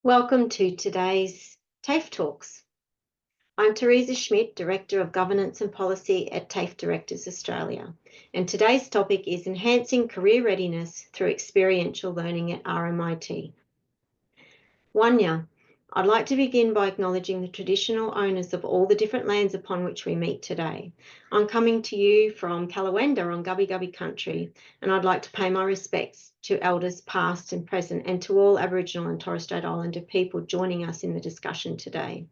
Welcome to today's TAFETalks. I'm Teresa Schmidt, Director of Governance and Policy at TAFE Directors Australia, and today's topic is Enhancing Career Readiness through Experiential Learning at RMIT. Wanya, I'd like to begin by acknowledging the traditional owners of all the different lands upon which we meet today. I'm coming to you from Kalawenda on Gubbi Gubbi country, and I'd like to pay my respects to elders past and present and to all Aboriginal and Torres Strait Islander people joining us in the discussion today.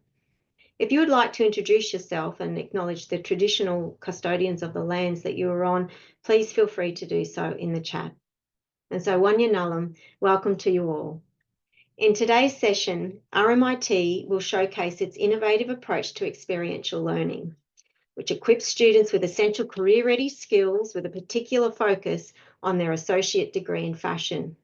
If you would like to introduce yourself and acknowledge the traditional custodians of the lands that you are on, please feel free to do so in the chat. And so Wanya Nullam, welcome to you all. In today's session, RMIT will showcase its innovative approach to experiential learning, which equips students with essential career-ready skills with a particular focus on their associate degree in fashion.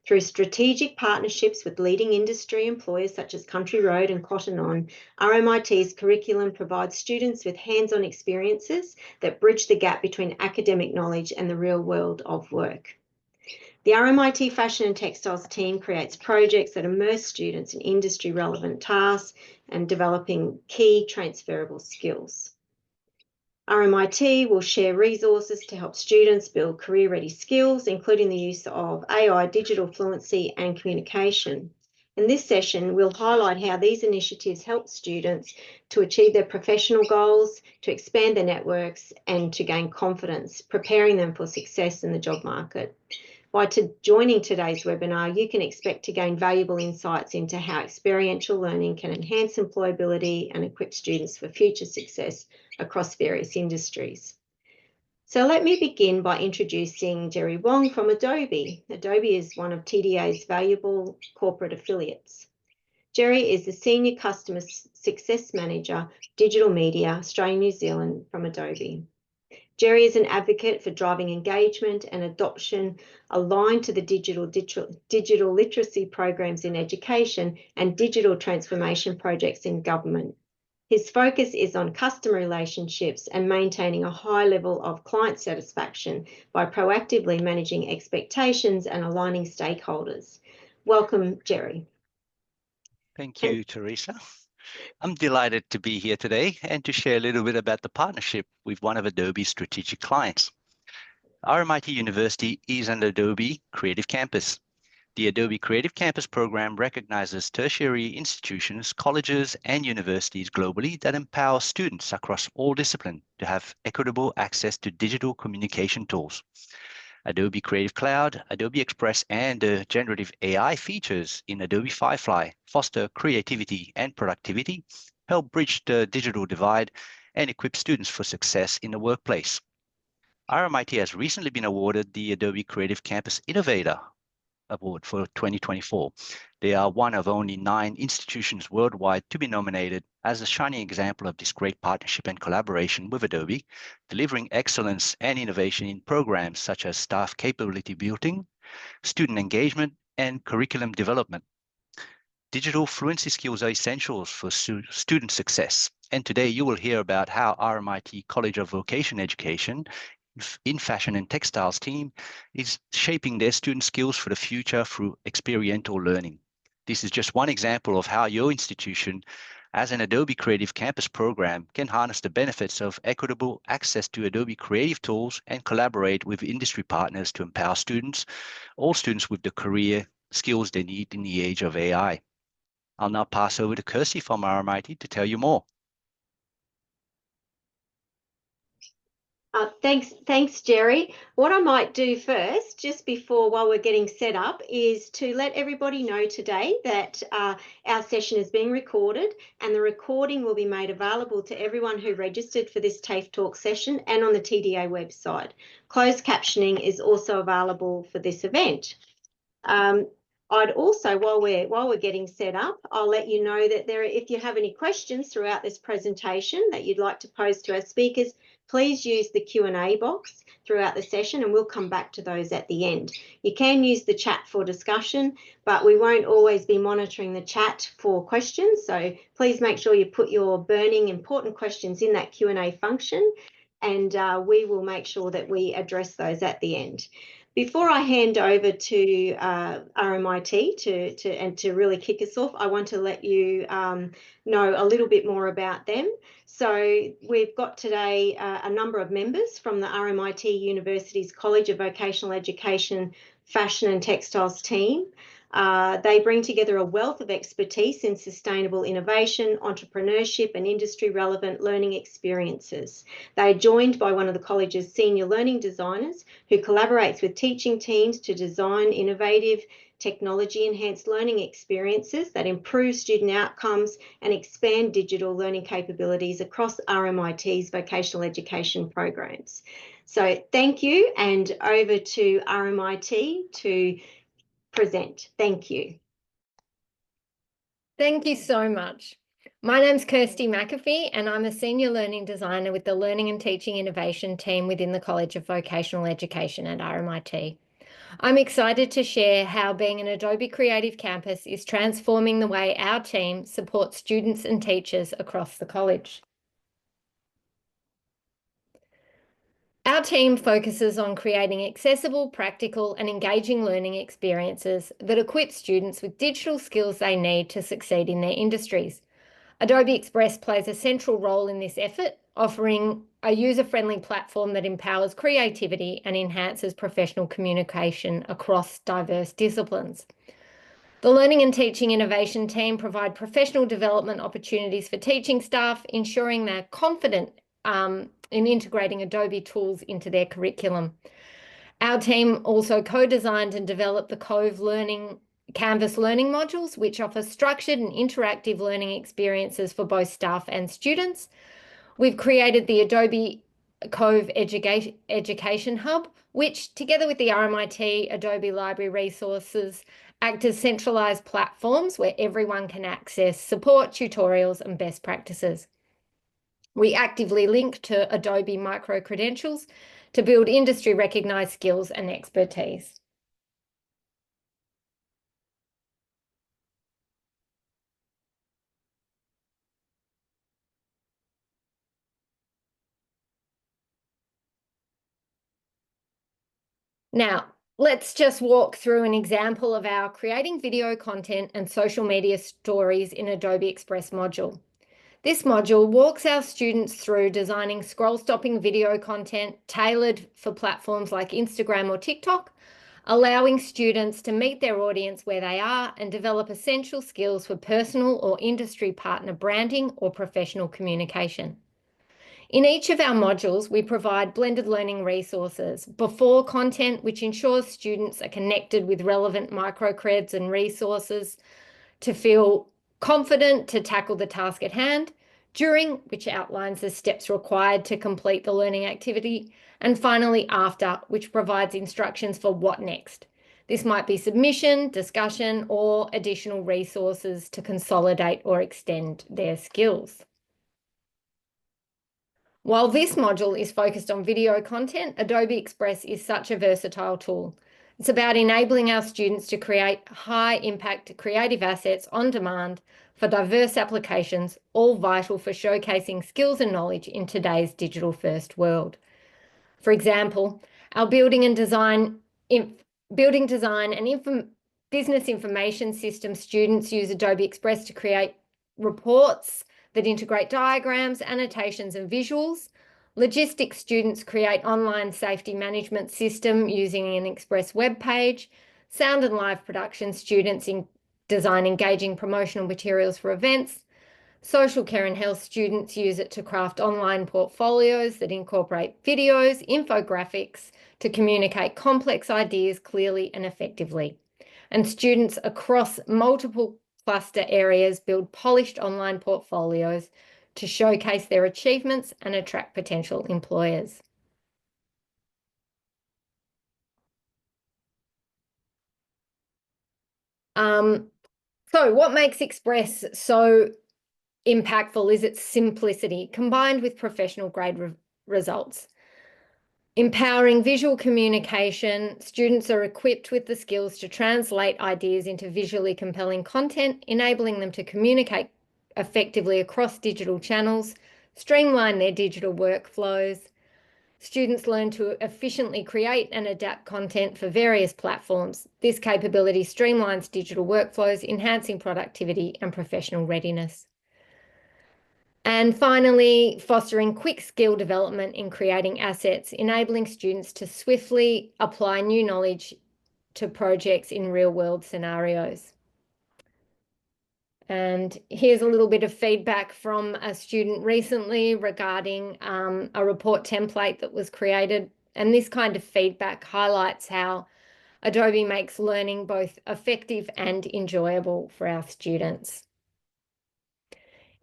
Through strategic partnerships with leading industry employers such as Country Road and Cotton On, RMIT's curriculum provides students with hands-on experiences that bridge the gap between academic knowledge and the real world of work. The RMIT Fashion Textiles team creates projects that immerse students in industry-relevant tasks and developing key transferable skills. RMIT will share resources to help students build career-ready skills, including the use of AI, digital fluency, and communication. In this session, we'll highlight how these initiatives help students to achieve their professional goals, to expand their networks, and to gain confidence, preparing them for success in the job market. By joining today's webinar, you can expect to gain valuable insights into how experiential learning can enhance employability and equip students for future success across various industries. So let me begin by introducing Jerry Wong from Adobe. Adobe is one of TDA's valuable corporate affiliates. Jerry is the Senior Customer Success Manager, Digital Media, Australia, New Zealand from Adobe. Jerry is an advocate for driving engagement and adoption aligned to the digital literacy programs in education and digital transformation projects in government. His focus is on customer relationships and maintaining a high level of client satisfaction by proactively managing expectations and aligning stakeholders. Welcome, Jerry. Thank you, Teresa. I'm delighted to be here today and to share a little bit about the partnership with one of Adobe's strategic clients. RMIT University is an Adobe Creative Campus. The Adobe Creative Campus program recognizes tertiary institutions, colleges, and universities globally that empower students across all disciplines to have equitable access to digital communication tools. Adobe Creative Cloud, Adobe Express, and the generative AI features in Adobe Firefly foster creativity and productivity, help bridge the digital divide, and equip students for success in the workplace. RMIT has recently been awarded the Adobe Creative Campus Innovator Award for 2024. They are one of only 9 institutions worldwide to be nominated as a shining example of this great partnership and collaboration with Adobe, delivering excellence and innovation in programs such as staff capability building, student engagement, and curriculum development. Digital fluency skills are essentials for student success, and today you will hear about how RMIT College of Vocational Education in Fashion and Textiles team is shaping their student skills for the future through experiential learning. This is just one example of how your institution, as an Adobe Creative Campus program, can harness the benefits of equitable access to Adobe Creative tools and collaborate with industry partners to empower students, all students with the career skills they need in the age of AI. I'll now pass over to Kirsty from RMIT to tell you more. Thanks, Jerry. What I might do first, just while we're getting set up, is to let everybody know today that our session is being recorded, and the recording will be made available to everyone who registered for this TAFE Talk session and on the TDA website. Closed captioning is also available for this event. I'd also, while we're getting set up, I'll let you know that if you have any questions throughout this presentation that you'd like to pose to our speakers, please use the Q&A box throughout the session and we'll come back to those at the end. You can use the chat for discussion, but we won't always be monitoring the chat for questions. So please make sure you put your burning important questions in that Q&A function, and we will make sure that we address those at the end. Before I hand over to RMIT to really kick us off, I want to let you know a little bit more about them. So we've got today a number of members from the RMIT University's College of Vocational Education Fashion and Textiles team. They bring together a wealth of expertise in sustainable innovation, entrepreneurship, and industry-relevant learning experiences. They are joined by one of the college's senior learning designers who collaborates with teaching teams to design innovative technology-enhanced learning experiences that improve student outcomes and expand digital learning capabilities across RMIT's vocational education programs. So thank you, and over to RMIT to present. Thank you. Thank you so much. My name's Kirsty McAfee, and I'm a Senior Learning Designer with the Learning and Teaching Innovation team within the College of Vocational Education at RMIT. I'm excited to share how being an Adobe Creative Campus is transforming the way our team supports students and teachers across the college. Our team focuses on creating accessible, practical, and engaging learning experiences that equip students with digital skills they need to succeed in their industries. Adobe Express plays a central role in this effort, offering a user-friendly platform that empowers creativity and enhances professional communication across diverse disciplines. The Learning and Teaching Innovation team provide professional development opportunities for teaching staff, ensuring they're confident in integrating Adobe tools into their curriculum. Our team also co-designed and developed the CoVE Canvas learning modules, which offer structured and interactive learning experiences for both staff and students. We've created the Adobe CoVE Education Hub, which, together with the RMIT Adobe Library resources, act as centralized platforms where everyone can access support, tutorials, and best practices. We actively link to Adobe micro-credentials to build industry-recognized skills and expertise. Now, let's just walk through an example of our creating video content and social media stories in Adobe Express module. This module walks our students through designing scroll-stopping video content tailored for platforms like Instagram or TikTok, allowing students to meet their audience where they are and develop essential skills for personal or industry partner branding or professional communication. In each of our modules, we provide blended learning resources, before content, which ensures students are connected with relevant microcreds and resources to feel confident to tackle the task at hand, during, which outlines the steps required to complete the learning activity, and finally after, which provides instructions for what next. This might be submission, discussion, or additional resources to consolidate or extend their skills. While this module is focused on video content, Adobe Express is such a versatile tool. It's about enabling our students to create high-impact creative assets on demand for diverse applications, all vital for showcasing skills and knowledge in today's digital-first world. For example, our building design and business information system students use Adobe Express to create reports that integrate diagrams, annotations, and visuals. Logistics students create online safety management system using an Express web page. Sound and live production students design engaging promotional materials for events. Social care and health students use it to craft online portfolios that incorporate videos, infographics to communicate complex ideas clearly and effectively. And students across multiple cluster areas build polished online portfolios to showcase their achievements and attract potential employers. So what makes Express so impactful is its simplicity combined with professional grade results. Empowering visual communication, students are equipped with the skills to translate ideas into visually compelling content, enabling them to communicate effectively across digital channels, streamline their digital workflows. Students learn to efficiently create and adapt content for various platforms. This capability streamlines digital workflows, enhancing productivity and professional readiness. And finally, fostering quick skill development in creating assets, enabling students to swiftly apply new knowledge to projects in real-world scenarios. And here's a little bit of feedback from a student recently regarding a report template that was created. And this kind of feedback highlights how Adobe makes learning both effective and enjoyable for our students.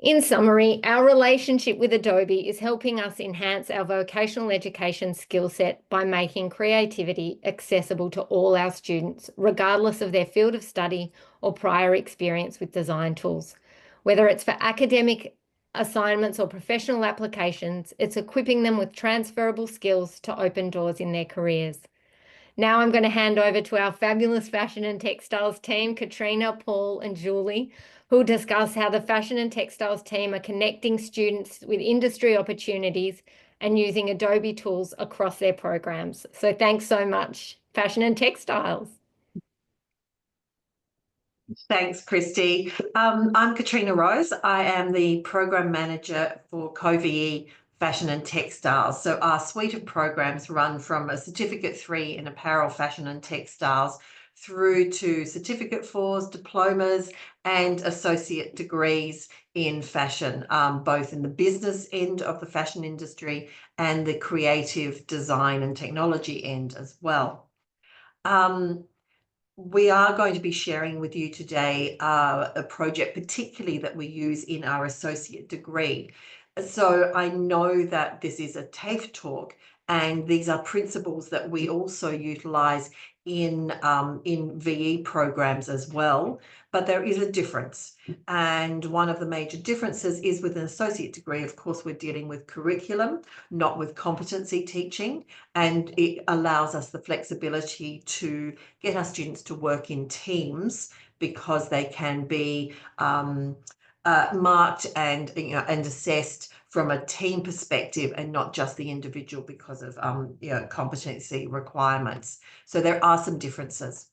In summary, our relationship with Adobe is helping us enhance our vocational education skill set by making creativity accessible to all our students, regardless of their field of study or prior experience with design tools. Whether it's for academic assignments or professional applications, it's equipping them with transferable skills to open doors in their careers. Now I'm going to hand over to our fabulous Fashion and Textiles team, Katrina, Paul and Julie, who will discuss how the Fashion and Textiles team are connecting students with industry opportunities and using Adobe tools across their programs. So thanks so much, Fashion and Textiles. Thanks, Christy. I'm Katrina Rose. I am the Program Manager for CoVE Fashion and Textiles. So our suite of programs run from a Certificate 3 in Apparel, Fashion and Textiles through to Certificate 4s, diplomas and associate degrees in fashion, both in the business end of the fashion industry and the creative design and technology end as well. We are going to be sharing with you today a project particularly that we use in our associate degree. So I know that this is a TAFE talk, and these are principles that we also utilise in VE programs as well, but there is a difference. And one of the major differences is with an associate degree, of course, we're dealing with curriculum, not with competency teaching, and it allows us the flexibility to get our students to work in teams because they can be marked and and assessed from a team perspective and not just the individual because of competency requirements. So there are some differences.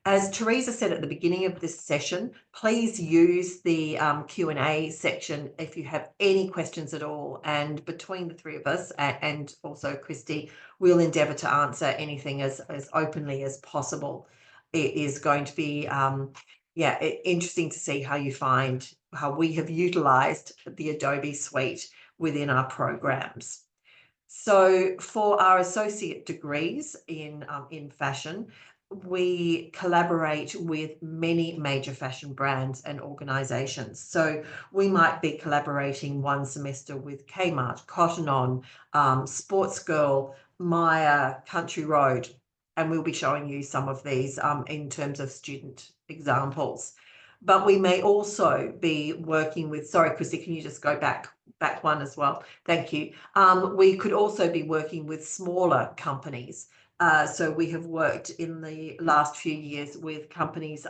As Teresa said at the beginning of this session, please use the Q&A section if you have any questions at all. And between the three of us and also Christy, we'll endeavour to answer anything as openly as possible. It is going to be interesting to see how you find how we have utilised the Adobe suite within our programs. So for our associate degrees in fashion, we collaborate with many major fashion brands and organisations. So we might be collaborating one semester with Kmart, Cotton On, Sports Girl, Maya, Country Road, and we'll be showing you some of these in terms of student examples. But we may also be working with, sorry, Chrissy, can you just go back one as well? Thank you. We could also be working with smaller companies. So we have worked in the last few years with companies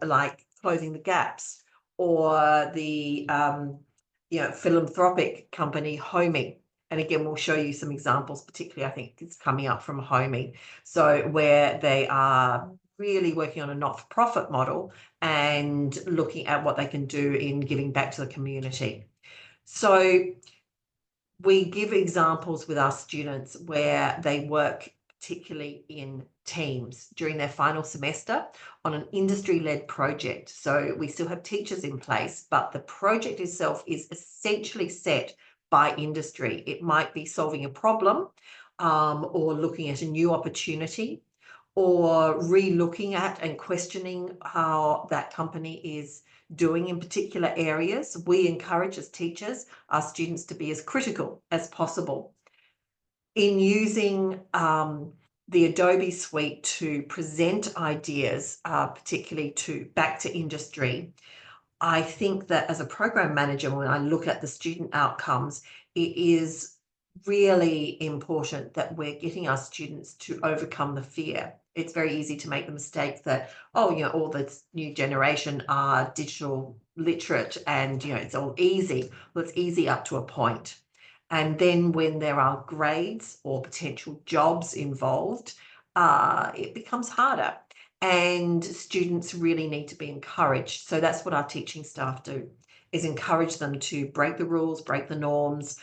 like Closing the Gaps or the philanthropic company Homey. And again, we'll show you some examples, particularly I think it's coming up from Homey. So where they are really working on a not-for-profit model and looking at what they can do in giving back to the community. So we give examples with our students where they work particularly in teams during their final semester on an industry-led project. So we still have teachers in place, but the project itself is essentially set by industry. It might be solving a problem or looking at a new opportunity or re-looking at and questioning how that company is doing in particular areas. We encourage as teachers our students to be as critical as possible in using the Adobe suite to present ideas, particularly back to industry. I think that as a program manager, when I look at the student outcomes, it is really important that we're getting our students to overcome the fear. It's very easy to make the mistake that, all the new generation are digital literate and, it's all easy. Well, it's easy up to a point. And then when there are grades or potential jobs involved, it becomes harder. And students really need to be encouraged. So that's what our teaching staff do, is encourage them to break the rules, break the norms,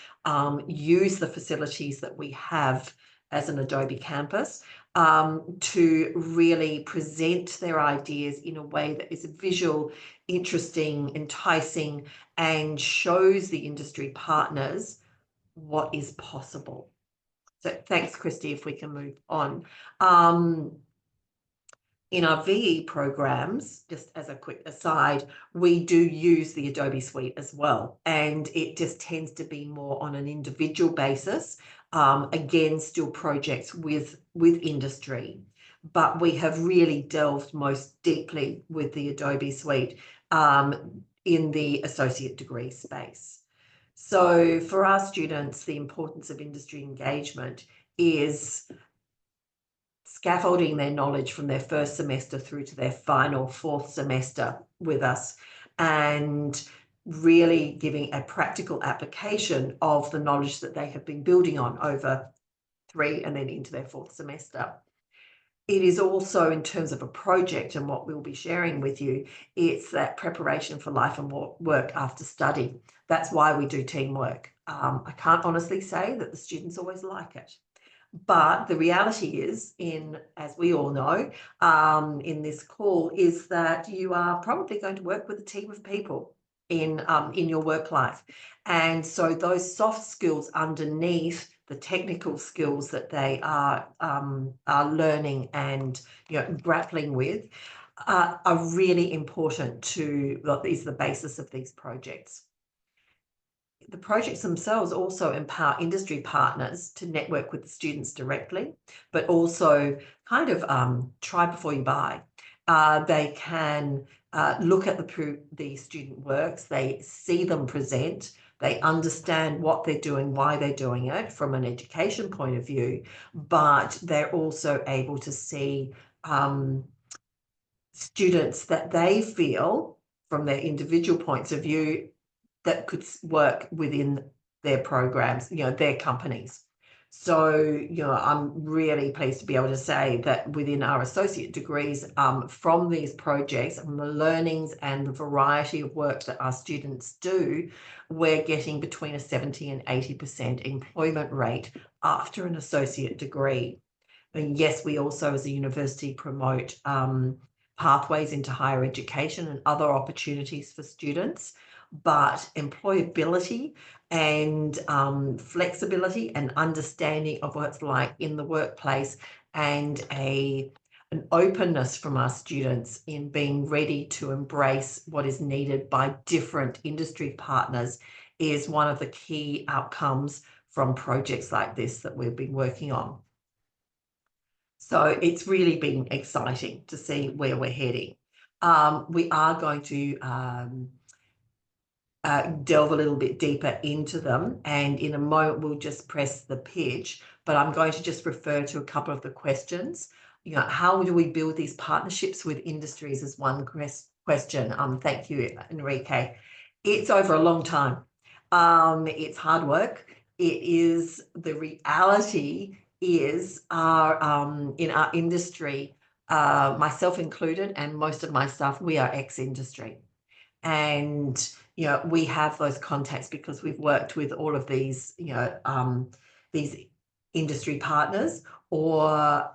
use the facilities that we have as an Adobe campus, to really present their ideas in a way that is visual, interesting, enticing, and shows the industry partners what is possible. So thanks, Christy, if we can move on. In our VE programs, just as a quick aside, we do use the Adobe Suite as well, and it just tends to be more on an individual basis. Again, still projects with industry, but we have really delved most deeply with the Adobe Suite in the associate degree space. So for our students, the importance of industry engagement is scaffolding their knowledge from their first semester through to their final fourth semester with us, and really giving a practical application of the knowledge that they have been building on over 3 and then into their fourth semester. It is also, in terms of a project and what we'll be sharing with you, it's that preparation for life and work after study. That's why we do teamwork. I can't honestly say that the students always like it. But the reality is, as we all know, in this call, is that you are probably going to work with a team of people in your work life. And so those soft skills underneath the technical skills that they are learning and grappling with are really important to what is the basis of these projects. The projects themselves also empower industry partners to network with the students directly, but also kind of try before you buy. They can look at the student works, they see them present, they understand what they're doing, why they're doing it from an education point of view, but they're also able to see students that they feel from their individual points of view that could work within their programs, their companies. So, I'm really pleased to be able to say that within our associate degrees, from these projects and the learnings and the variety of work that our students do, we're getting between a 70 and 80% employment rate after an associate degree. And yes, we also as a university promote pathways into higher education and other opportunities for students, but employability and flexibility and understanding of what it's like in the workplace, and an openness from our students in being ready to embrace what is needed by different industry partners is one of the key outcomes from projects like this that we've been working on. So it's really been exciting to see where we're heading. We are going to delve a little bit deeper into them, and in a moment we'll just press the pitch, but I'm going to just refer to a couple of the questions. How do we build these partnerships with industries is one question. Thank you, Enrique. It's over a long time. It's hard work. It is, the reality is in our industry, myself included and most of my staff, we are ex-industry. And we have those contacts because we've worked with all of these these industry partners. Or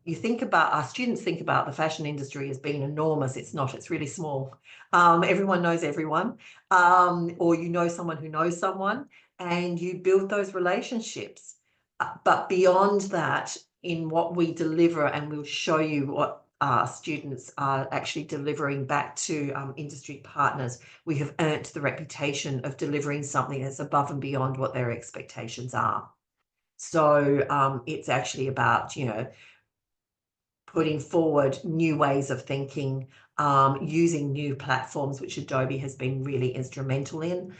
you think about, our students think about the fashion industry as being enormous. It's not, it's really small. Everyone knows everyone, or someone who knows someone, and you build those relationships. But beyond that, in what we deliver, and we'll show you what our students are actually delivering back to industry partners, we have earned the reputation of delivering something that's above and beyond what their expectations are. So it's actually about, putting forward new ways of thinking, using new platforms, which Adobe has been really instrumental in.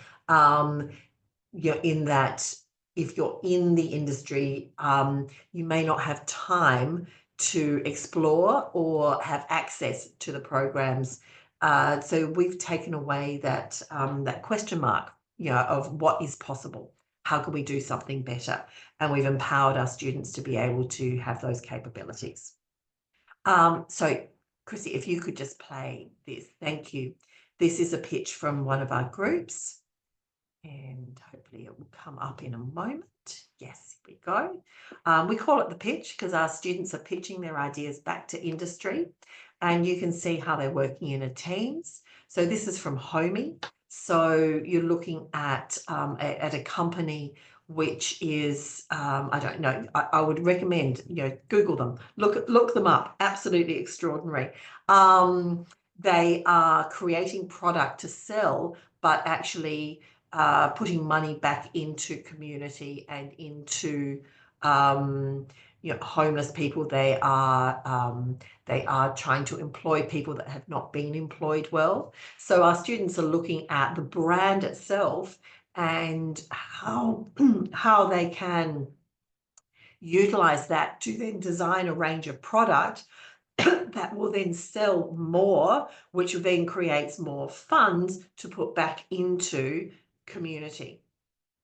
In that, if you're in the industry, you may not have time to explore or have access to the programs. So we've taken away that question mark, of what is possible. how can we do something better? And we've empowered our students to be able to have those capabilities. So Chrissy, if you could just play this, thank you. This is a pitch from one of our groups, and hopefully it will come up in a moment. Yes, here we go. We call it the pitch because our students are pitching their ideas back to industry, and you can see how they're working in a teams. So this is from Homey. So you're looking at a company which is, I don't know, I would recommend, Google them, look them up, absolutely extraordinary. They are creating product to sell, but actually putting money back into community and into homeless people. They are trying to employ people that have not been employed well. So our students are looking at the brand itself and how they can utilize that to then design a range of product that will then sell more, which then creates more funds to put back into community.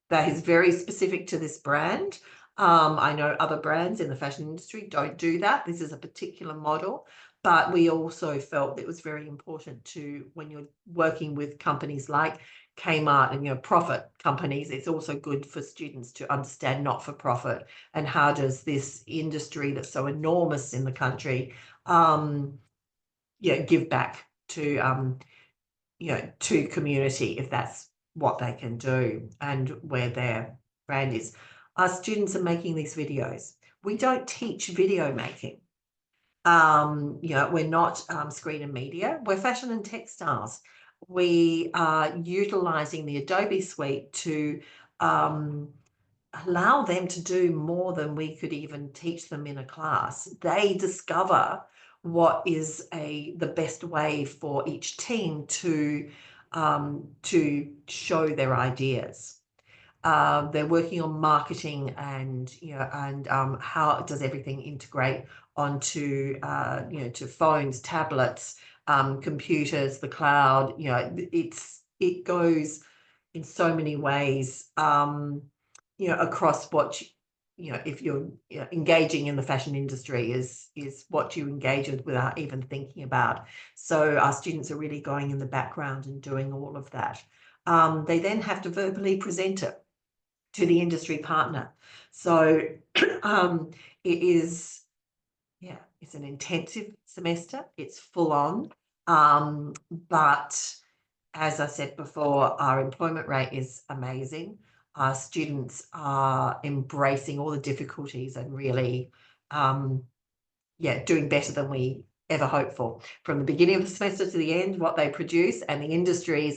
That is very specific to this brand. I know other brands in the fashion industry don't do that. This is a particular model, but we also felt it was very important to, when you're working with companies like Kmart and profit companies, it's also good for students to understand not-for-profit and how does this industry that's so enormous in the country give back to to community if that's what they can do and where their brand is. Our students are making these videos. We don't teach video making. We're not screen and media. We're fashion and textiles. We are utilizing the Adobe suite to allow them to do more than we could even teach them in a class. They discover what is the best way for each team to show their ideas. They're working on marketing and how does everything integrate onto to phones, tablets, computers, the cloud. It goes in so many ways. Across what if you're engaging in the fashion industry is what you engage with without even thinking about. So our students are really going in the background and doing all of that. They then have to verbally present it to the industry partner. So it is, it's an intensive semester. It's full on, but as I said before, our employment rate is amazing. Our students are embracing all the difficulties and really, doing better than we ever hoped for. From the beginning of the semester to the end, what they produce, and the industry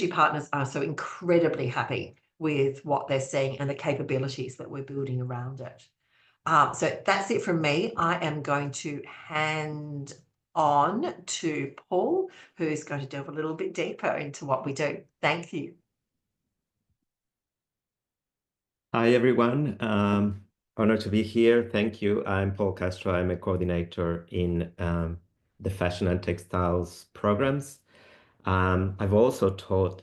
partners are so incredibly happy with what they're seeing and the capabilities that we're building around it. So that's it from me. I am going to hand on to Paul, who's going to delve a little bit deeper into what we do. Thank you. Hi, everyone. Honored to be here. Thank you. I'm Paul Castro. I'm a coordinator in the Fashion and Textiles programs. I've also taught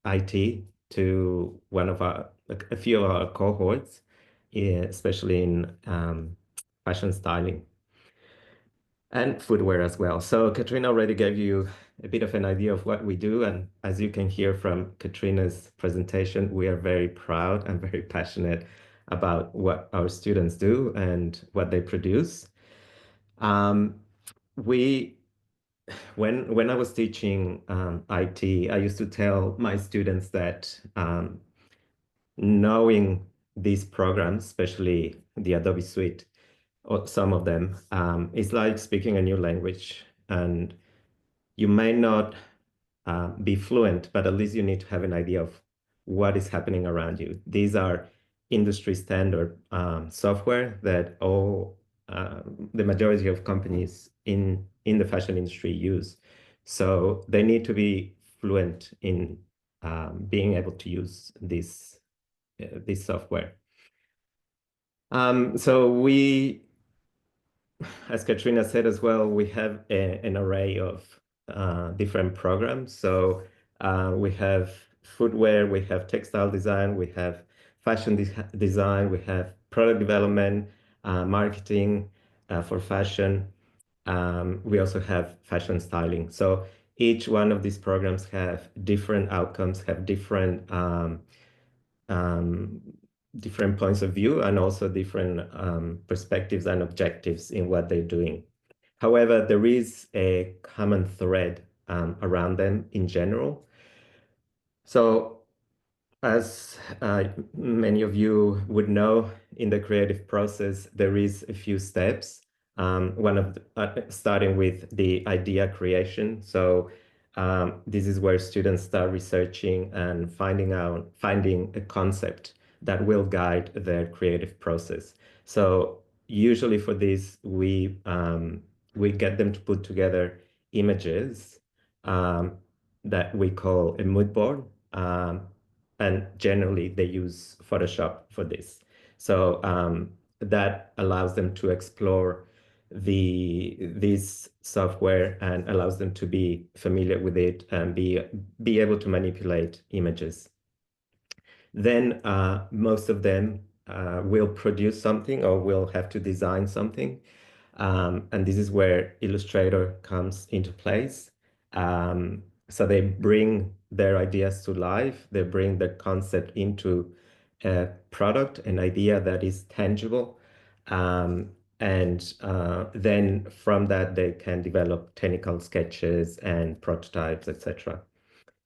IT to a few of our cohorts, especially in fashion styling and footwear as well. So Katrina already gave you a bit of an idea of what we do. And as you can hear from Katrina's presentation, we are very proud and very passionate about what our students do and what they produce. When I was teaching IT, I used to tell my students that knowing these programs, especially the Adobe Suite, or some of them, is like speaking a new language. And you may not be fluent, but at least you need to have an idea of what is happening around you. These are industry standard software that the majority of companies in the fashion industry use. So they need to be fluent in being able to use this software. So we, as Katrina said as well, we have an array of different programs. So we have footwear, we have textile design, we have fashion design, we have product development, marketing for fashion. We also have fashion styling. So each one of these programs have different outcomes, have different different points of view, and also different perspectives and objectives in what they're doing. However, there is a common thread around them in general. So as many of you would know, in the creative process, there is a few steps. One of starting with the idea creation. So this is where students start researching and finding a concept that will guide their creative process. So usually for this, we get them to put together images that we call a mood board. And generally they use Photoshop for this. So that allows them to explore this software and allows them to be familiar with it and be able to manipulate images. Then most of them will produce something or will have to design something. And this is where Illustrator comes into place. So they bring their ideas to life. They bring the concept into a product, an idea that is tangible. And then from that, they can develop technical sketches and prototypes, etc.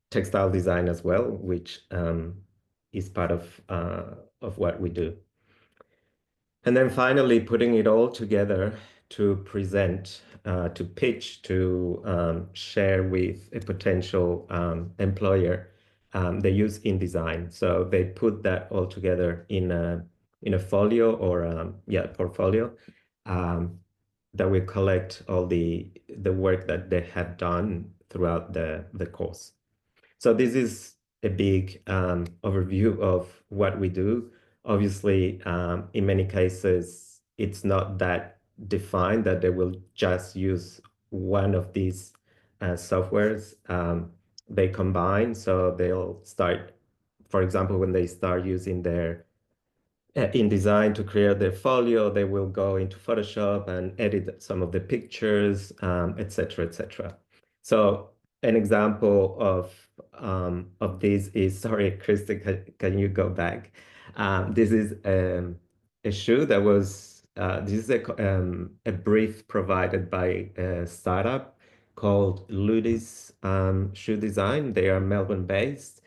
Textile design as well, which is part of what we do. And then finally, putting it all together to present, to pitch, to share with a potential employer, they use InDesign. So they put that all together in a folio or portfolio that will collect all the work that they have done throughout the course. So this is a big overview of what we do. Obviously, in many cases, it's not that defined that they will just use one of these softwares. They combine, so they'll start, for example, when they start using their InDesign to create their folio, they will go into Photoshop and edit some of the pictures, etc., etc. So an example of this is, sorry, Krista, can you go back? This is a shoe that was, this is a brief provided by a startup called Ludis Shoe Design. They are Melbourne-based.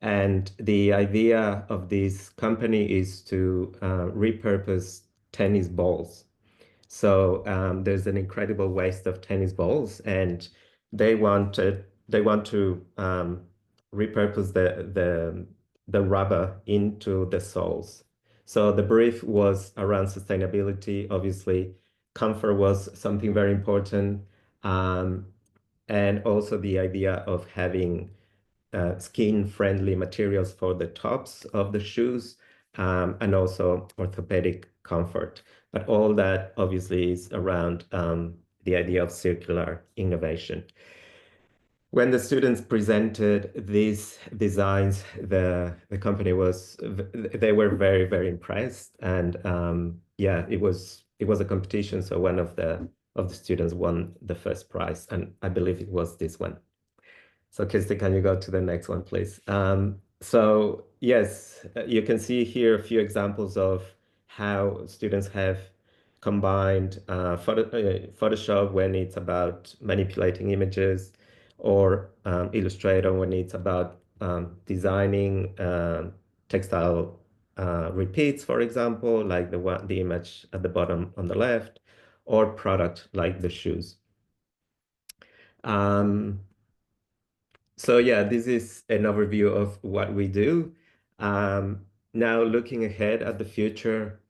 And the idea of this company is to repurpose tennis balls. So there's an incredible waste of tennis balls, and they want to repurpose the rubber into the soles. So the brief was around sustainability. Obviously, comfort was something very important, and also the idea of having skin-friendly materials for the tops of the shoes, and also orthopedic comfort. But all that obviously is around the idea of circular innovation. When the students presented these designs, the company they were very, very impressed. And yeah, it was a competition. So one of the students won the first prize, and I believe it was this one. So Kirsty, can you go to the next one, please? So yes, you can see here a few examples of how students have combined Photoshop when it's about manipulating images, or Illustrator when it's about designing textile repeats, for example, like the image at the bottom on the left, or product like the shoes. So yeah, this is an overview of what we do. Now looking ahead at the future,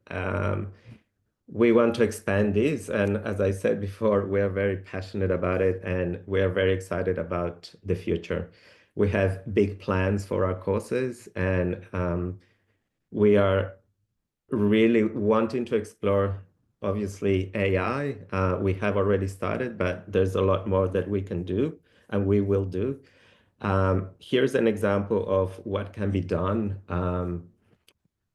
we want to expand this. And as I said before, we are very passionate about it, and we are very excited about the future. We have big plans for our courses, and we are really wanting to explore, obviously, AI. We have already started, but there's a lot more that we can do and we will do. Here's an example of what can be done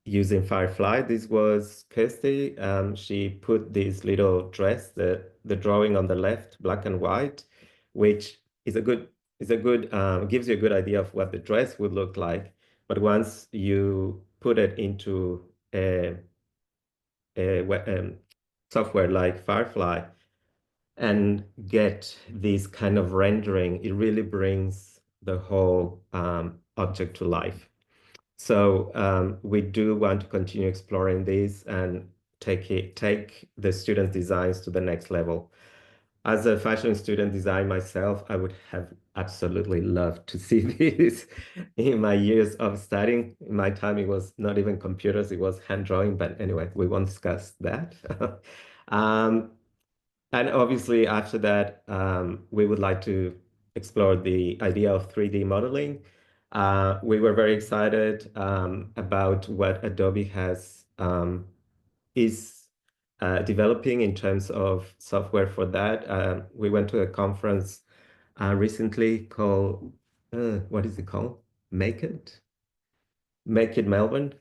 using Firefly. This was Kirsty. She put this little dress, the drawing on the left, black and white, which is a good gives you a good idea of what the dress would look like. But once you put it into a software like Firefly and get this kind of rendering, it really brings the whole object to life. So we do want to continue exploring this and take the student designs to the next level. As a fashion student design myself, I would have absolutely loved to see this in my years of studying. In my time, it was not even computers, it was hand drawing, but anyway, we won't discuss that. And obviously after that, we would like to explore the idea of 3D modeling. We were very excited about what Adobe is developing in terms of software for that. We went to a conference recently called, what is it called? Make It Melbourne.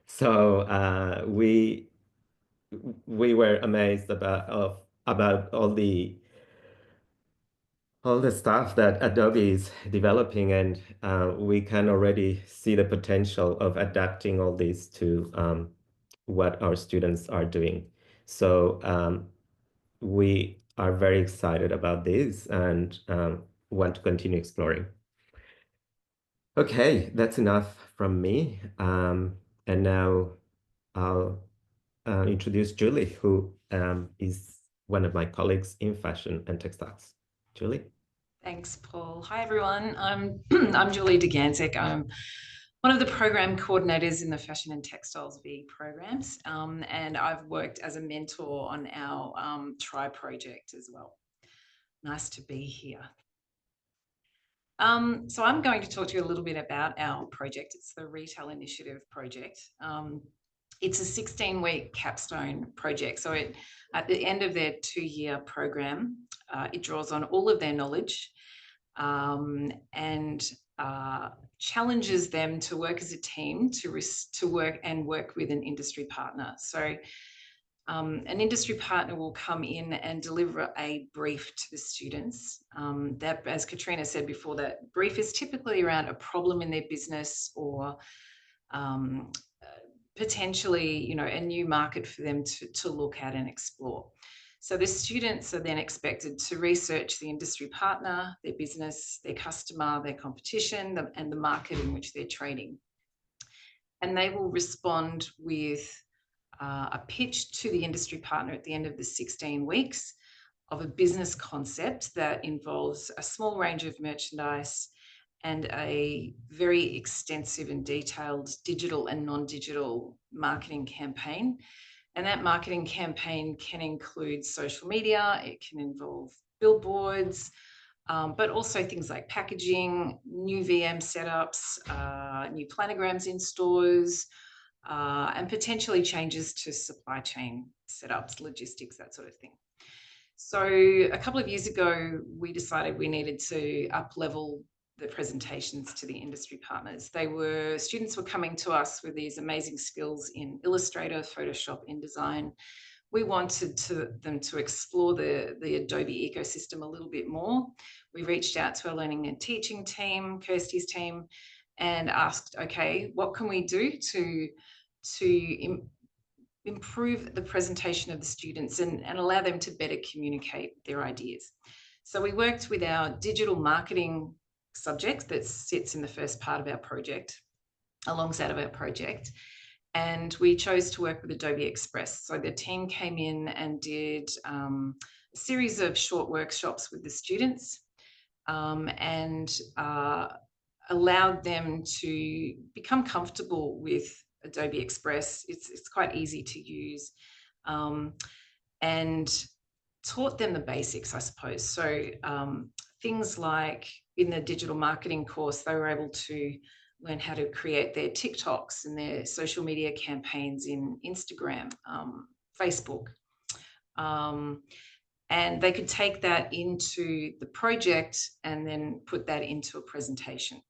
So we were amazed about all the stuff that Adobe is developing, and we can already see the potential of adapting all this to what our students are doing. So we are very excited about this and want to continue exploring. Okay, that's enough from me. And now I'll introduce Julie, who is one of my colleagues in fashion and textiles. Julie? Thanks, Paul. Hi, everyone. I'm Julie DeGanzik. I'm one of the program coordinators in the Fashion and Textiles V programs, and I've worked as a mentor on our TRI project as well. Nice to be here. So I'm going to talk to you a little bit about our project. It's the Retail Initiative project. It's a 16-week capstone project. So at the end of their 2-year program, it draws on all of their knowledge and challenges them to work as a team to work with an industry partner. So an industry partner will come in and deliver a brief to the students. That, as Katrina said before, that brief is typically around a problem in their business or potentially, you know, a new market for them to look at and explore. So the students are then expected to research the industry partner, their business, their customer, their competition, and the market in which they're trading. And they will respond with a pitch to the industry partner at the end of the 16 weeks of a business concept that involves a small range of merchandise and a very extensive and detailed digital and non-digital marketing campaign. And that marketing campaign can include social media, it can involve billboards, but also things like packaging, new VM setups, new planograms in stores, and potentially changes to supply chain setups, logistics, that sort of thing. So a couple of years ago, we decided we needed to up-level the presentations to the industry partners. Students were coming to us with these amazing skills in Illustrator, Photoshop, InDesign. We wanted them to explore the Adobe ecosystem a little bit more. We reached out to our learning and teaching team, Kirsty's team, and asked, okay, what can we do to improve the presentation of the students and allow them to better communicate their ideas? So we worked with our digital marketing subject that sits in the first part of our project, alongside of our project. And we chose to work with Adobe Express. So the team came in and did a series of short workshops with the students and allowed them to become comfortable with Adobe Express. It's quite easy to use and taught them the basics, I suppose. So things like in the digital marketing course, they were able to learn how to create their TikToks and their social media campaigns in Instagram, Facebook. And they could take that into the project and then put that into a presentation.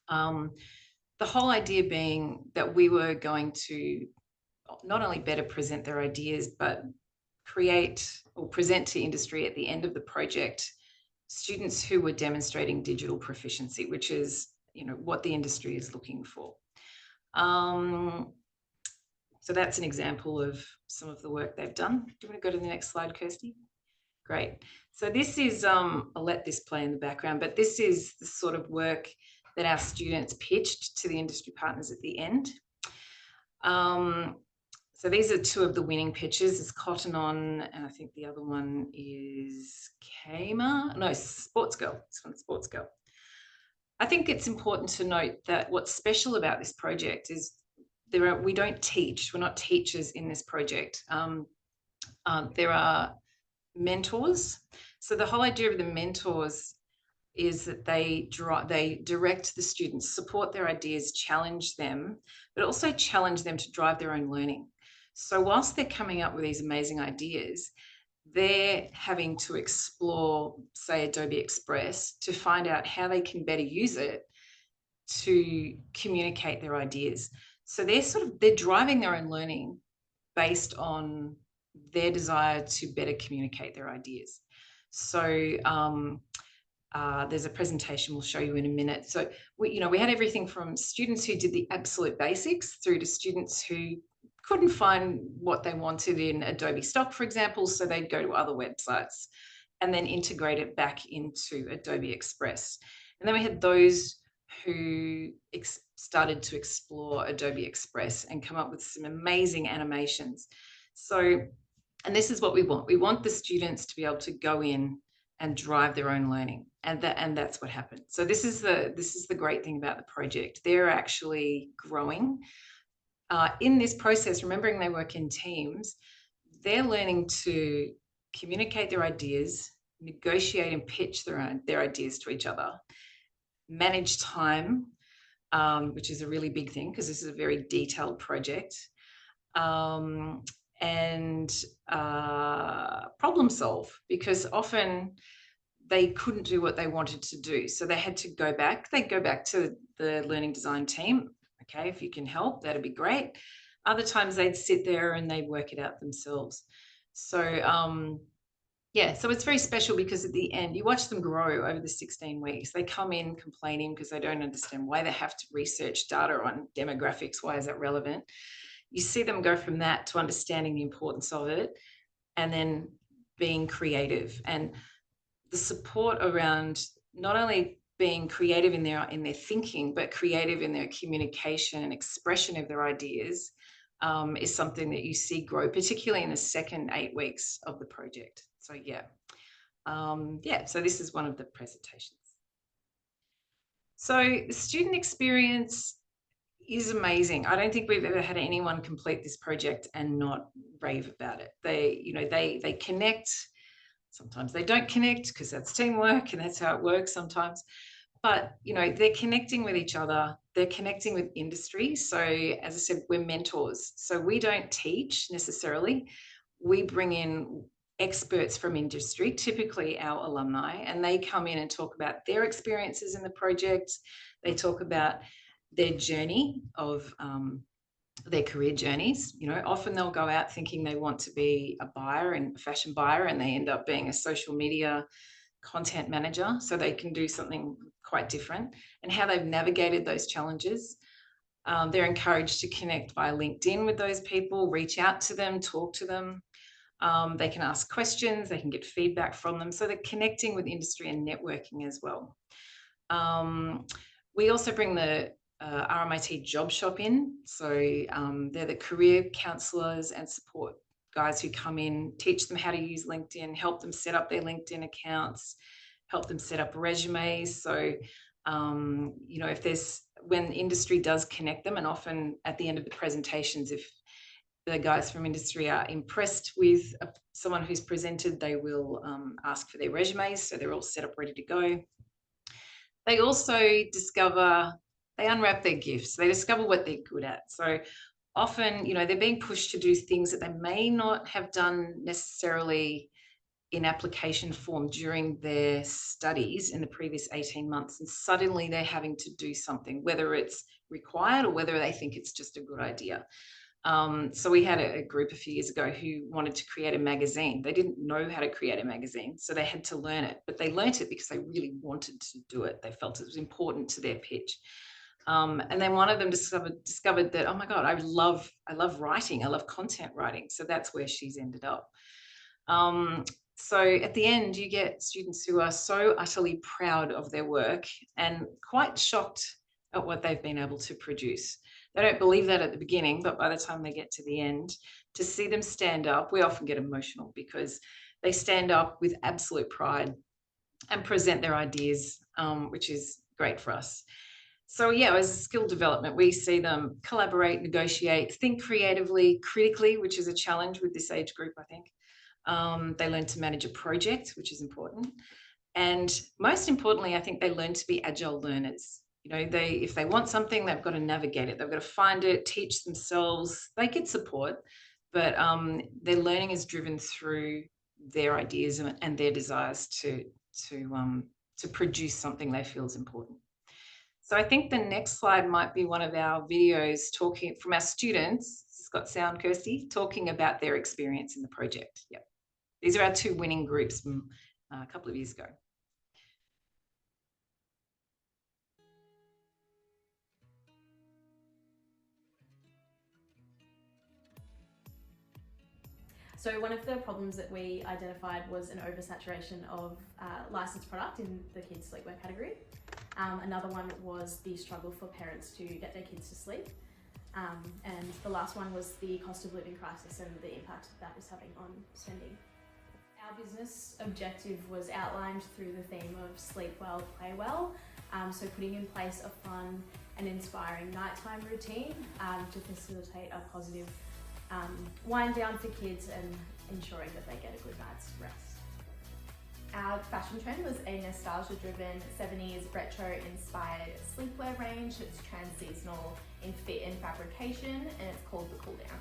The whole idea being that we were going to not only better present their ideas, but create or present to industry at the end of the project students who were demonstrating digital proficiency, which is, you know, what the industry is looking for. So that's an example of some of the work they've done. Do you want to go to the next slide, Kirsty? Great. So this is, I'll let this play in the background, but this is the sort of work that our students pitched to the industry partners at the end. So these are two of the winning pitches. There's Cotton On, and I think the other one is Kmart. No, Sports Girl. This one's Sports Girl. I think it's important to note that what's special about this project is we don't teach. We're not teachers in this project. There are mentors. So the whole idea of the mentors is that they direct the students, support their ideas, challenge them, but also challenge them to drive their own learning. So whilst they're coming up with these amazing ideas, they're having to explore, say, Adobe Express to find out how they can better use it to communicate their ideas. So they're driving their own learning based on their desire to better communicate their ideas. So there's a presentation we'll show you in a minute. So we had everything from students who did the absolute basics through to students who couldn't find what they wanted in Adobe Stock, for example, so they'd go to other websites and then integrate it back into Adobe Express. And then we had those who started to explore Adobe Express and come up with some amazing animations. So, and this is what we want. We want the students to be able to go in and drive their own learning, and that's what happened. So this is the great thing about the project. They're actually growing. In this process, remembering they work in teams, they're learning to communicate their ideas, negotiate and pitch their ideas to each other, manage time, which is a really big thing because this is a very detailed project, and problem solve, because often they couldn't do what they wanted to do. So they had to go back. They'd go back to the learning design team. Okay, if you can help, that'd be great. Other times they'd sit there and they'd work it out themselves. So yeah, so it's very special because at the end, you watch them grow over the 16 weeks. They come in complaining because they don't understand why they have to research data on demographics. Why is that relevant? You see them go from that to understanding the importance of it and then being creative. And the support around not only being creative in their thinking, but creative in their communication and expression of their ideas is something that you see grow, particularly in the second 8 weeks of the project. So yeah, so this is one of the presentations. So the student experience is amazing. I don't think we've ever had anyone complete this project and not rave about it. They connect. Sometimes they don't connect because that's teamwork and that's how it works sometimes. But, they're connecting with each other. They're connecting with industry. So as I said, we're mentors. So we don't teach necessarily. We bring in experts from industry, typically our alumni, and they come in and talk about their experiences in the project. They talk about their journey of their career journeys. Often they'll go out thinking they want to be a buyer and a fashion buyer, and they end up being a social media content manager, so they can do something quite different, and how they've navigated those challenges. They're encouraged to connect via LinkedIn with those people, reach out to them, talk to them. They can ask questions, they can get feedback from them. So they're connecting with industry and networking as well. We also bring the RMIT job shop in. So they're the career counsellors and support guys who come in, teach them how to use LinkedIn, help them set up their LinkedIn accounts, help them set up resumes. So, when industry does connect them, and often at the end of the presentations, if the guys from industry are impressed with someone who's presented, they will ask for their resumes. So they're all set up, ready to go. They also they unwrap their gifts. They discover what they're good at. So often, they're being pushed to do things that they may not have done necessarily in application form during their studies in the previous 18 months, and suddenly they're having to do something, whether it's required or whether they think it's just a good idea. So we had a group a few years ago who wanted to create a magazine. They didn't know how to create a magazine, so they had to learn it, but they learnt it because they really wanted to do it. They felt it was important to their pitch. And then one of them discovered that, oh my God, I love writing. I love content writing. So that's where she's ended up. So at the end, you get students who are so utterly proud of their work and quite shocked at what they've been able to produce. They don't believe that at the beginning, but by the time they get to the end, to see them stand up, we often get emotional because they stand up with absolute pride and present their ideas, which is great for us. So yeah, as a skill development, we see them collaborate, negotiate, think creatively, critically, which is a challenge with this age group, I think. They learn to manage a project, which is important. And most importantly, I think they learn to be agile learners. You know, if they want something, they've got to navigate it. They've got to find it, teach themselves. They get support, but their learning is driven through their ideas and their desires to produce something they feel is important. So I think the next slide might be one of our videos talking from our students. It's got sound, Kirsty, talking about their experience in the project. Yep. These are our two winning groups from a couple of years ago. So one of the problems that we identified was an oversaturation of licensed product in the kids' sleepwear category. Another one was the struggle for parents to get their kids to sleep. And the last one was the cost of living crisis and the impact that is having on spending. Our business objective was outlined through the theme of sleep well, play well. So putting in place a fun and inspiring nighttime routine to facilitate a positive wind down for kids and ensuring that they get a good night's rest. Our fashion trend was a nostalgia-driven 70s retro-inspired sleepwear range. It's trans-seasonal in fit and fabrication, and it's called the Cool Down.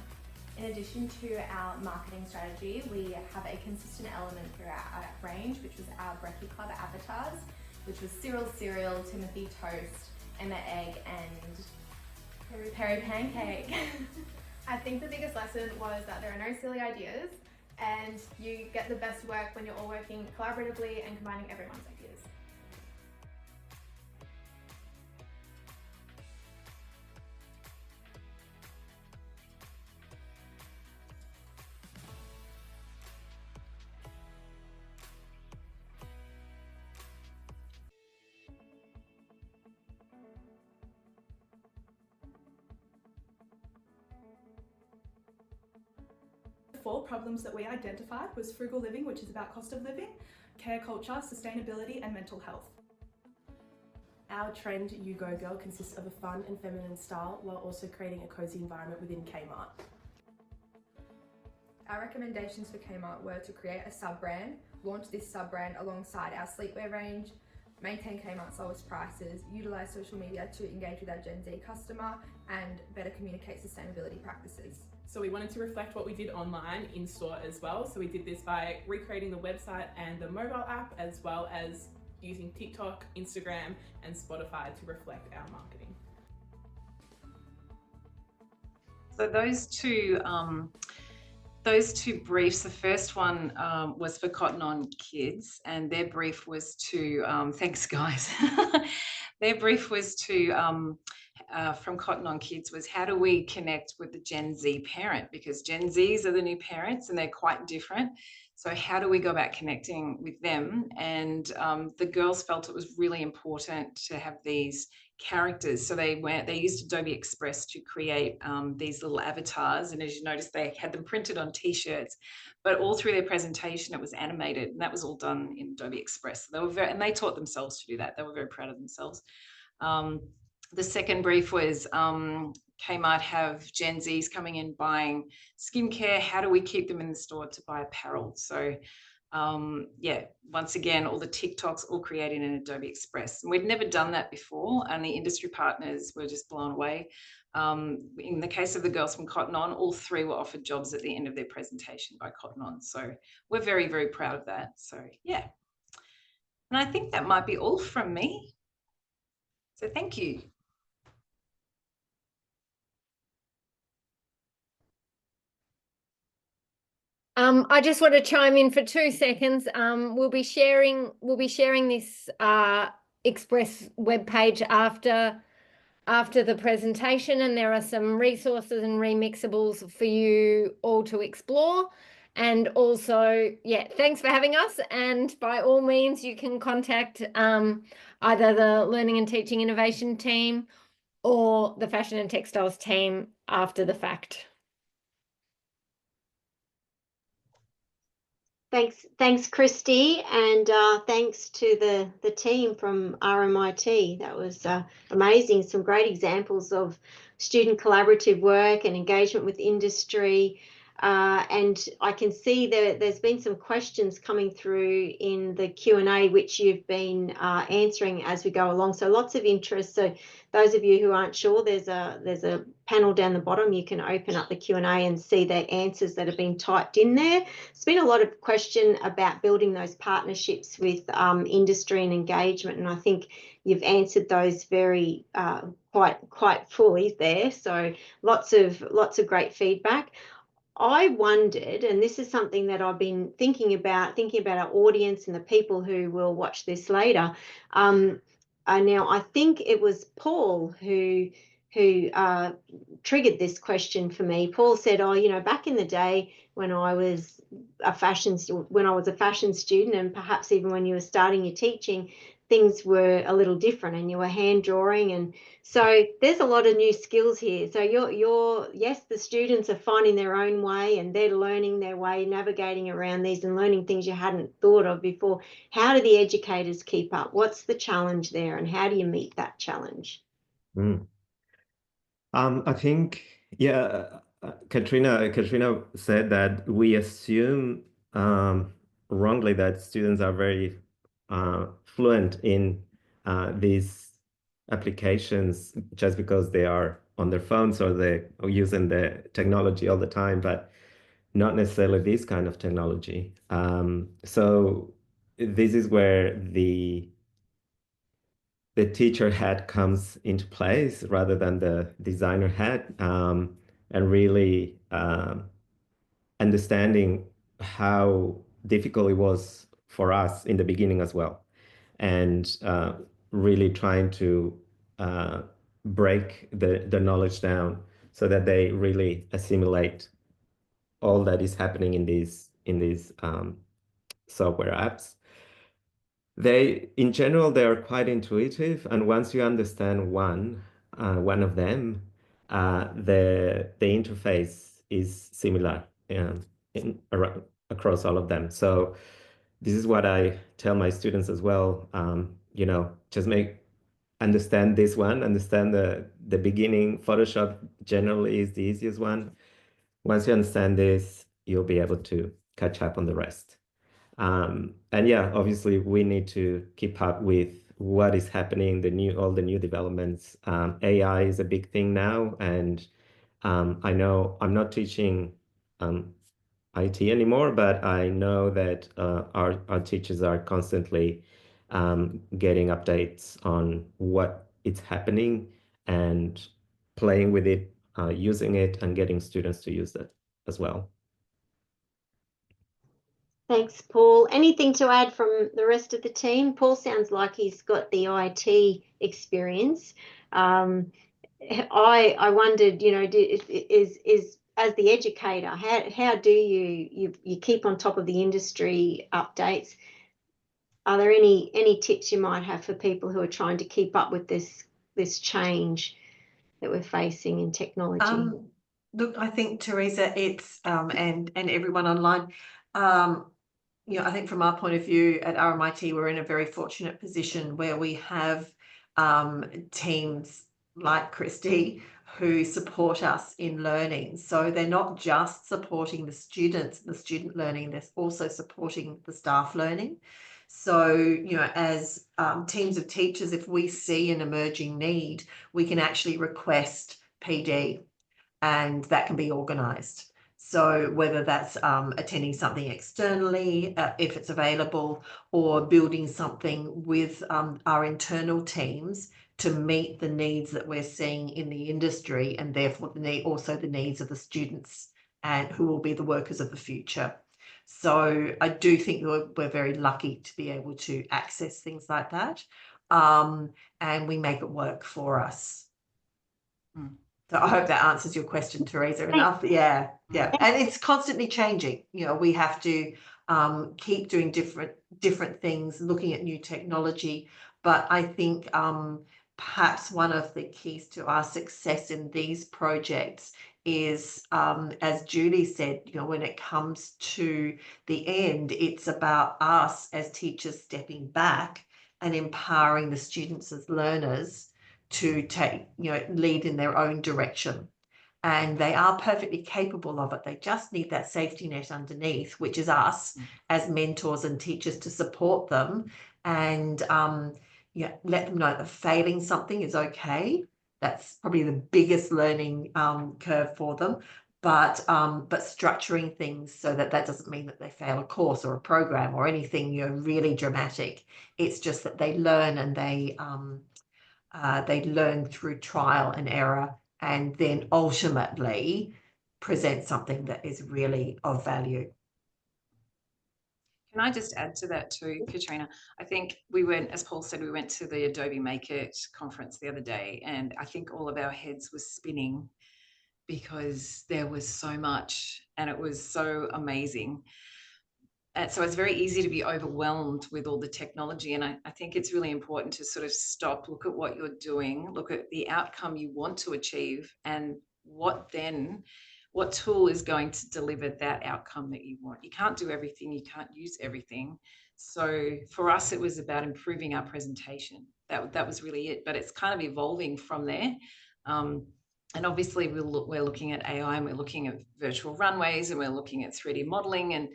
In addition to our marketing strategy, we have a consistent element throughout our range, which was our Brekkie Club avatars, which was Cyril Cereal, Timothy Toast, Emma Egg, and Peri Pancake. I think the biggest lesson was that there are no silly ideas, and you get the best work when you're all working collaboratively and combining everyone's ideas. The 4 problems that we identified was frugal living, which is about cost of living, care culture, sustainability, and mental health. Our trend, You Go Girl, consists of a fun and feminine style while also creating a cozy environment within Kmart. Our recommendations for Kmart were to create a sub-brand, launch this sub-brand alongside our sleepwear range, maintain Kmart's lowest prices, utilise social media to engage with our Gen Z customer, and better communicate sustainability practices. So we wanted to reflect what we did online in store as well. So we did this by recreating the website and the mobile app, as well as using TikTok, Instagram, and Spotify to reflect our marketing. So those two briefs, the first one was for Cotton On Kids, and their brief was to, thanks guys, their brief was to, from Cotton On Kids was how do we connect with the Gen Z parent, because Gen Zs are the new parents and they're quite different. So how do we go about connecting with them? And the girls felt it was really important to have these characters. So they used Adobe Express to create these little avatars. And as you notice, they had them printed on t-shirts, but all through their presentation, it was animated, and that was all done in Adobe Express. So they were and they taught themselves to do that. They were very proud of themselves. The second brief was Kmart have Gen Zs coming in buying skincare. How do we keep them in the store to buy apparel? So Yeah, once again, all the TikToks all created in Adobe Express. And we'd never done that before, and the industry partners were just blown away. In the case of the girls from Cotton On, all 3 were offered jobs at the end of their presentation by Cotton On. So we're very, very proud of that. So yeah. And I think that might be all from me. So thank you. I just want to chime in for 2 seconds. We'll be sharing this Express webpage after the presentation, and there are some resources and remixables for you all to explore. And also, yeah, thanks for having us. And by all means, you can contact either the Learning and Teaching Innovation team or the Fashion and Textiles team after the fact. Thanks, Christy, and thanks to the team from RMIT. That was amazing. Some great examples of student collaborative work and engagement with industry. And I can see there's been some questions coming through in the Q&A, which you've been answering as we go along. So lots of interest. So those of you who aren't sure, there's a panel down the bottom. You can open up the Q&A and see the answers that have been typed in there. There's been a lot of question about building those partnerships with industry and engagement, and I think you've answered those very quite fully there. So lots of great feedback. I wondered, and this is something that I've been thinking about our audience and the people who will watch this later. Now, I think it was Paul who triggered this question for me. Paul said, "Oh, you know, back in the day when I was a fashion student, and perhaps even when you were starting your teaching, things were a little different, and you were hand drawing." And so there's a lot of new skills here. So yes, the students are finding their own way, and they're learning their way, navigating around these and learning things you hadn't thought of before. How do the educators keep up? What's the challenge there, and how do you meet that challenge? I think, yeah, Katrina said that we assume wrongly that students are very fluent in these applications just because they are on their phones or they're using the technology all the time, but not necessarily this kind of technology. So this is where the teacher hat comes into place rather than the designer hat, and really understanding how difficult it was for us in the beginning as well, and really trying to break the knowledge down so that they really assimilate all that is happening in these software apps. In general, they are quite intuitive, and once you understand one of them, the interface is similar across all of them. So this is what I tell my students as well. You know, just understand this one, understand the beginning. Photoshop generally is the easiest one. Once you understand this, you'll be able to catch up on the rest. And yeah, obviously we need to keep up with what is happening, all the new developments. AI is a big thing now, and I know I'm not teaching IT anymore, but I know that our teachers are constantly getting updates on what is happening and playing with it, using it, and getting students to use that as well. Thanks, Paul. Anything to add from the rest of the team? Paul sounds like he's got the IT experience. I wondered, you know, is as the educator, how do you keep on top of the industry updates? Are there any tips you might have for people who are trying to keep up with this change that we're facing in technology? Look, I think, Teresa, it's and everyone online, you know, I think from our point of view at RMIT, we're in a very fortunate position where we have teams like Christy who support us in learning. So they're not just supporting the students, the student learning, they're also supporting the staff learning. So, you know, as teams of teachers, if we see an emerging need, we can actually request PD, and that can be organised. So whether that's attending something externally, if it's available, or building something with our internal teams to meet the needs that we're seeing in the industry, and therefore also the needs of the students and who will be the workers of the future. So I do think we're very lucky to be able to access things like that, and we make it work for us. So I hope that answers your question, Teresa, enough. Yeah. And it's constantly changing. You know, we have to keep doing different things, looking at new technology. But I think perhaps one of the keys to our success in these projects is, as Julie said, you know, when it comes to the end, it's about us as teachers stepping back and empowering the students as learners to take, you know, lead in their own direction. And they are perfectly capable of it. They just need that safety net underneath, which is us as mentors and teachers to support them and let them know that failing something is okay. That's probably the biggest learning curve for them. But structuring things so that doesn't mean that they fail a course or a program or anything, you know, really dramatic. It's just that they learn, and they learn through trial and error, and then ultimately present something that is really of value. Can I just add to that too, Katrina? I think we went, as Paul said, we went to the Adobe Make It conference the other day, and I think all of our heads were spinning because there was so much and it was so amazing. And so it's very easy to be overwhelmed with all the technology. And I think it's really important to sort of stop, look at what you're doing, look at the outcome you want to achieve, and what tool is going to deliver that outcome that you want. You can't do everything, you can't use everything. So for us, it was about improving our presentation. That was really it, but it's kind of evolving from there. And obviously we're looking at AI, and we're looking at virtual runways, and we're looking at 3D modeling, and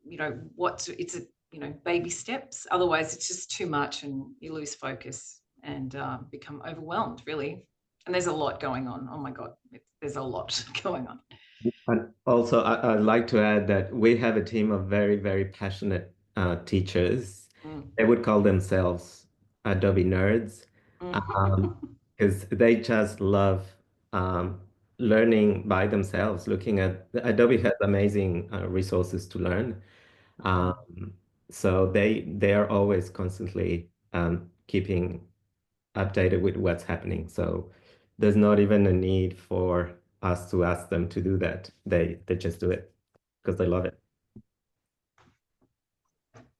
you know, it's baby steps. Otherwise it's just too much and you lose focus and become overwhelmed, really. And there's a lot going on. Oh my God, there's a lot going on. And also, I'd like to add that we have a team of very, very passionate teachers. They would call themselves Adobe nerds, because they just love learning by themselves. Looking at Adobe has amazing resources to learn, so they are always constantly keeping updated with what's happening. So there's not even a need for us to ask them to do that. They just do it because they love it.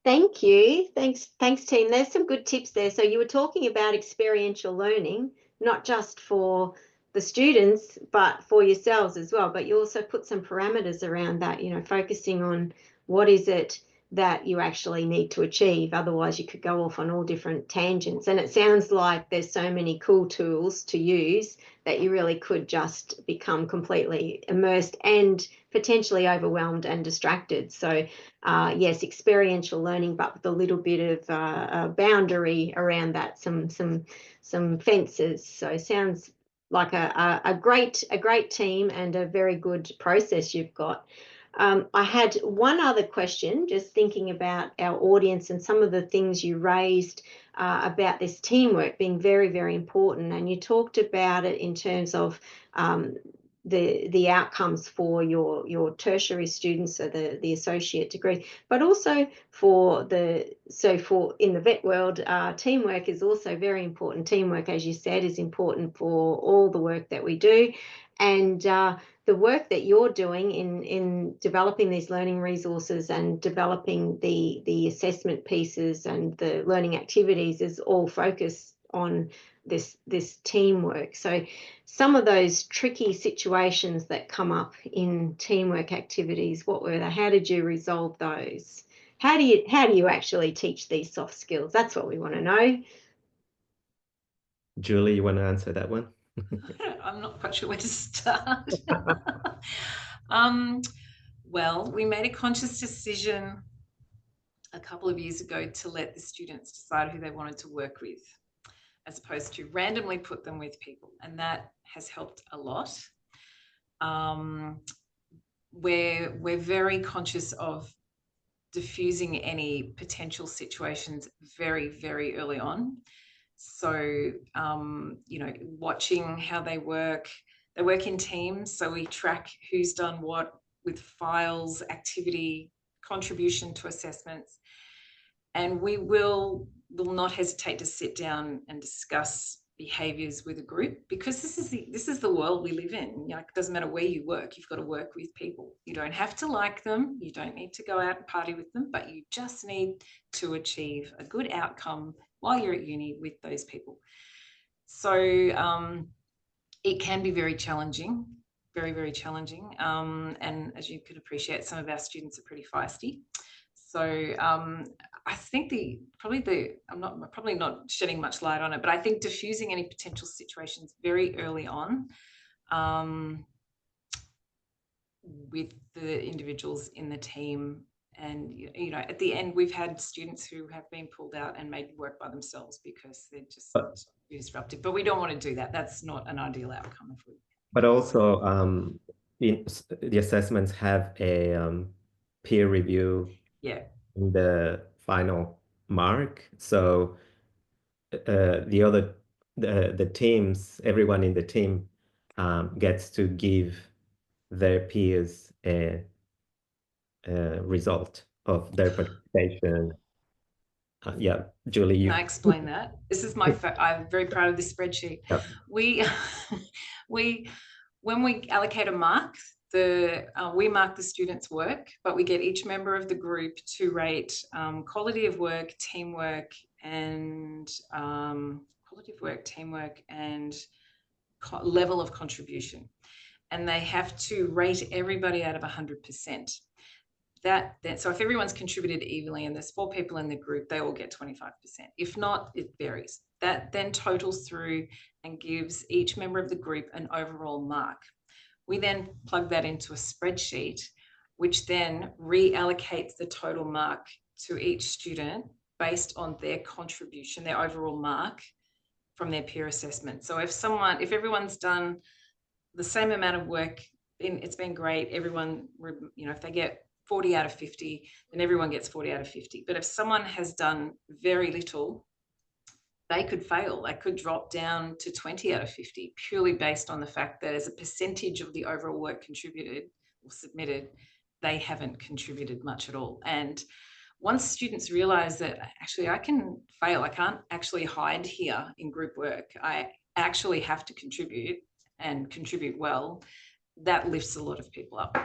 Thank you. Thanks, team. There's some good tips there. So you were talking about experiential learning, not just for the students, but for yourselves as well. But you also put some parameters around that, you know, focusing on what is it that you actually need to achieve. Otherwise, you could go off on all different tangents. And it sounds like there's so many cool tools to use that you really could just become completely immersed and potentially overwhelmed and distracted. So yes, experiential learning, but with a little bit of a boundary around that, some fences. So sounds like a great team and a very good process you've got. I had one other question, just thinking about our audience and some of the things you raised about this teamwork being very, very important. And you talked about it in terms of the outcomes for your tertiary students, so the associate degree, but also in the vet world, teamwork is also very important. Teamwork, as you said, is important for all the work that we do. And the work that you're doing in developing these learning resources and developing the assessment pieces and the learning activities is all focused on this teamwork. So some of those tricky situations that come up in teamwork activities, what were they? How did you resolve those? How do you actually teach these soft skills? That's what we want to know. Julie, you want to answer that one? I'm not quite sure where to start. Well, we made a conscious decision a couple of years ago to let the students decide who they wanted to work with, as opposed to randomly put them with people, and that has helped a lot. We're very conscious of diffusing any potential situations very, very early on. So, you know, watching how they work in teams. So we track who's done what with files, activity, contribution to assessments. And we will not hesitate to sit down and discuss behaviors with a group, because this is the world we live in. You know, it doesn't matter where you work, you've got to work with people. You don't have to like them, you don't need to go out and party with them, but you just need to achieve a good outcome while you're at uni with those people. So it can be very challenging, very, very challenging. And as you could appreciate, some of our students are pretty feisty. So I think I'm probably not shedding much light on it, but I think diffusing any potential situations very early on with the individuals in the team. And, you know, at the end, we've had students who have been pulled out and made work by themselves because they're just disruptive. But we don't want to do that. That's not an ideal outcome. But also, the assessments have a peer review in the final mark. So the teams, everyone in the team gets to give their peers a result of their participation. Yeah, Julie, you. Can I explain that? This is I'm very proud of this spreadsheet. Yep. When we allocate a mark, we mark the students' work, but we get each member of the group to rate quality of work, teamwork, and level of contribution. And they have to rate everybody out of 100%. So if everyone's contributed evenly and there's 4 people in the group, they all get 25%. If not, it varies. That then totals through and gives each member of the group an overall mark. We then plug that into a spreadsheet, which then reallocates the total mark to each student based on their contribution, their overall mark from their peer assessment. So if everyone's done the same amount of work, it's been great. Everyone, you know, if they get 40 out of 50, then everyone gets 40 out of 50. But if someone has done very little, they could fail. They could drop down to 20 out of 50, purely based on the fact that as a percentage of the overall work contributed or submitted, they haven't contributed much at all. And once students realize that actually I can fail, I can't actually hide here in group work, I actually have to contribute and contribute well, that lifts a lot of people up.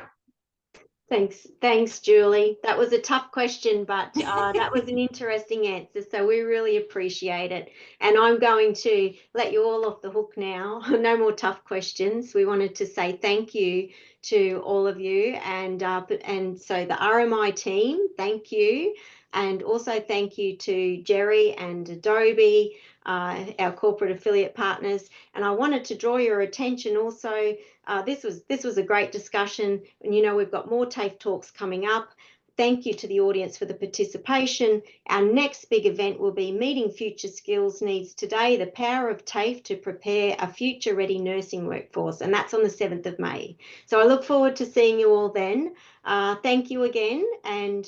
Thanks, Julie. That was a tough question, but that was an interesting answer. So we really appreciate it. And I'm going to let you all off the hook now. No more tough questions. We wanted to say thank you to all of you, and so the RMI team, thank you, and also thank you to Jerry and Adobe, our corporate affiliate partners. And I wanted to draw your attention also. This was a great discussion, and you know we've got more TAFE talks coming up. Thank you to the audience for the participation. Our next big event will be Meeting Future Skills Needs Today, the Power of TAFE to Prepare a Future-Ready Nursing Workforce, and that's on the 7th of May. So I look forward to seeing you all then. Thank you again, and